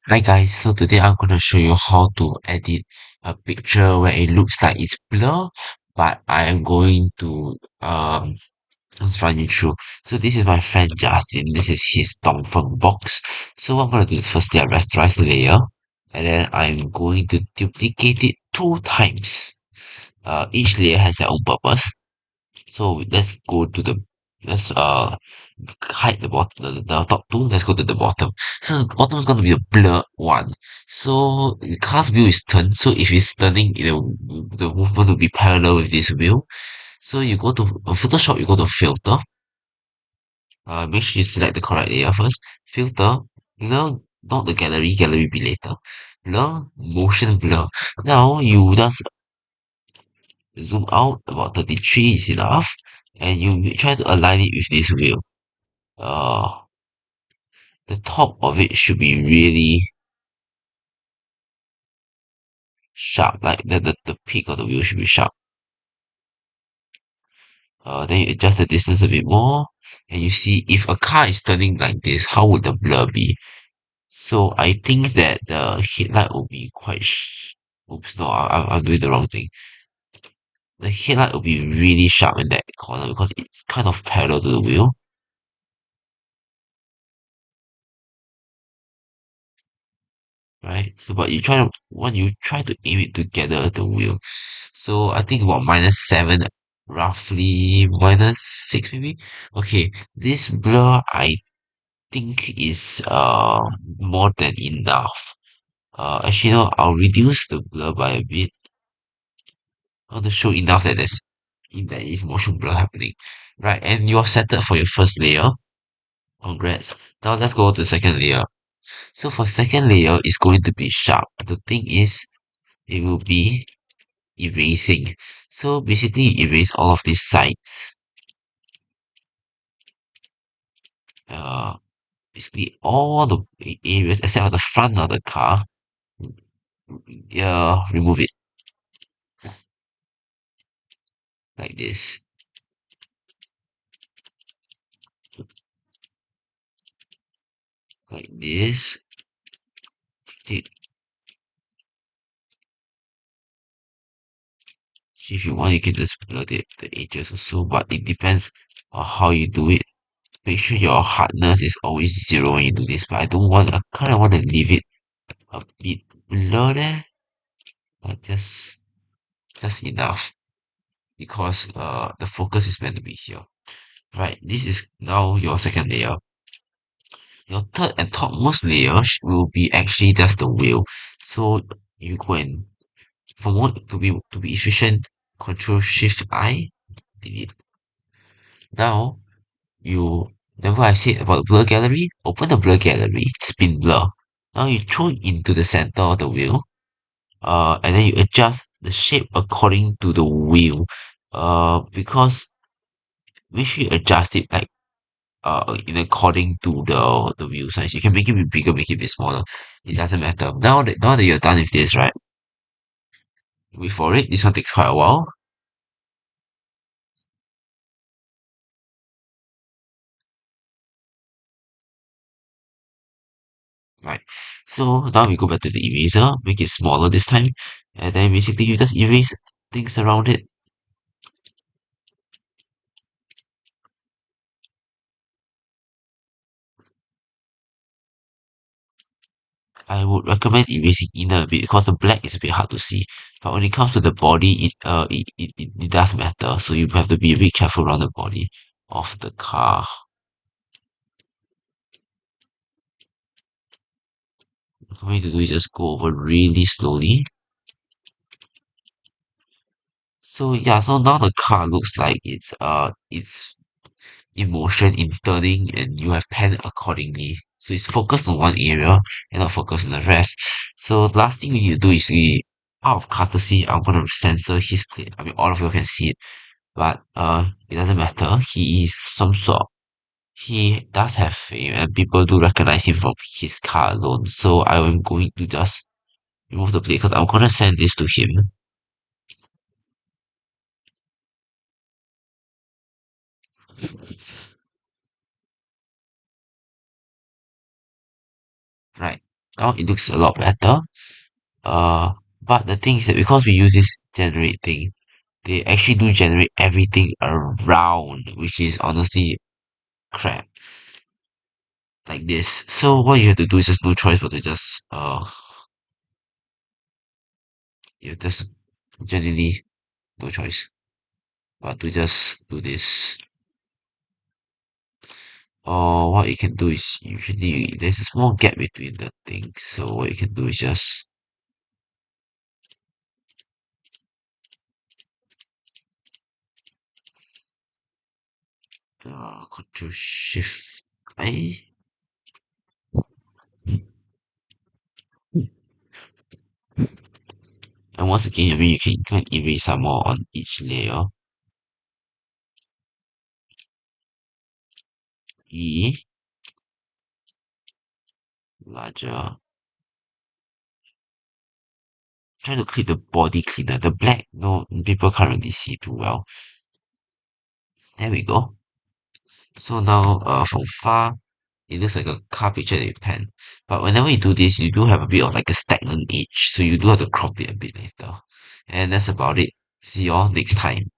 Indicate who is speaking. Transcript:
Speaker 1: Hi guys, so today I'm gonna show you how to edit a picture where it looks like it's blur, but I am going to just run you through. So this is my friend Justin. This is his Dongfeng box. So what I'm gonna do is firstly I rasterize the layer, and then I'm going to duplicate it 2 times. Each layer has their own purpose. So let's hide the top two. Let's go to the bottom. So the bottom is gonna be a blur one. So the car's wheel is turned. So if it's turning, the movement will be parallel with this wheel. So you go to Photoshop, you go to filter. Make sure you select the correct layer first. Filter, blur, not the gallery, gallery be later. Blur, motion blur. Now you just zoom out about 33 is enough, and you try to align it with this wheel. Uh, the top of it should be really sharp, like the peak of the wheel should be sharp. Then you adjust the distance a bit more, and you see if a car is turning like this, how would the blur be? So I think that the headlight will be quite. Oops, no, I'm doing the wrong thing. The headlight will be really sharp in that corner because it's kind of parallel to the wheel, right? So, but when you try to aim it together, the wheel. So I think about -7, roughly -6 maybe. Okay, this blur I think is more than enough. Actually no, I'll reduce the blur by a bit. I want to show enough that there is motion blur happening. Right, and you're settled for your first layer. Congrats. Now let's go to the second layer. So for second layer, it's going to be sharp. The thing is, it will be erasing. So basically, erase all of these sides. Uh, Basically all the areas except for the front of the car. Yeah, remove it like this, like this. Take, if you want, you can just blur the edges also, but it depends on how you do it. Make sure your hardness is always 0 when you do this, but I kind of want to leave it a bit blur there, but just enough because the focus is meant to be here. Right, this is now your second layer. Your third and topmost layer will be actually just the wheel. So you go and for more to be efficient, Control Shift I, delete. Now you remember I said about blur gallery? Open the blur gallery, spin blur. Now you throw it into the center of the wheel. And then you adjust the shape according to the wheel. Because make sure you adjust it like in according to the wheel size. You can make it a bit bigger, make it a bit smaller. It doesn't matter. Now that you're done with this, right? Wait for it. This one takes quite a while. Right. So now we go back to the eraser, make it smaller this time, and then basically you just erase things around it. I would recommend erasing inner a bit because the black is a bit hard to see. But when it comes to the body, it does matter. So you have to be a bit careful around the body of the car. What I'm going to do is just go over really slowly. So yeah, so now the car looks like it's in motion, in turning, and you have panned accordingly. So it's focused on one area and not focused on the rest. So the last thing we need to do is out of courtesy, I'm gonna censor his plate. I mean, all of you can see it, but it doesn't matter. He is some sort. He does have fame, and people do recognize him from his car alone. So I am going to just remove the plate because I'm gonna send this to him. Right. Now it looks a lot better. Uh, but the thing is that because we use this generate thing, they actually do generate everything around, which is honestly crap. Like this. So what you have to do is just no choice but to just you just generally no choice but to just do this. Or what you can do is usually there's a small gap between the things. So what you can do is just Control Shift I. And once again, I mean you can go and erase some more on each layer. E larger. Try to click the body cleaner. The black, no people can't really see too well. There we go. So now, from far, it looks like a car picture that you pan. But whenever you do this, you do have a bit of like a stagnant edge. So you do have to crop it a bit later. And that's about it. See y'all next time.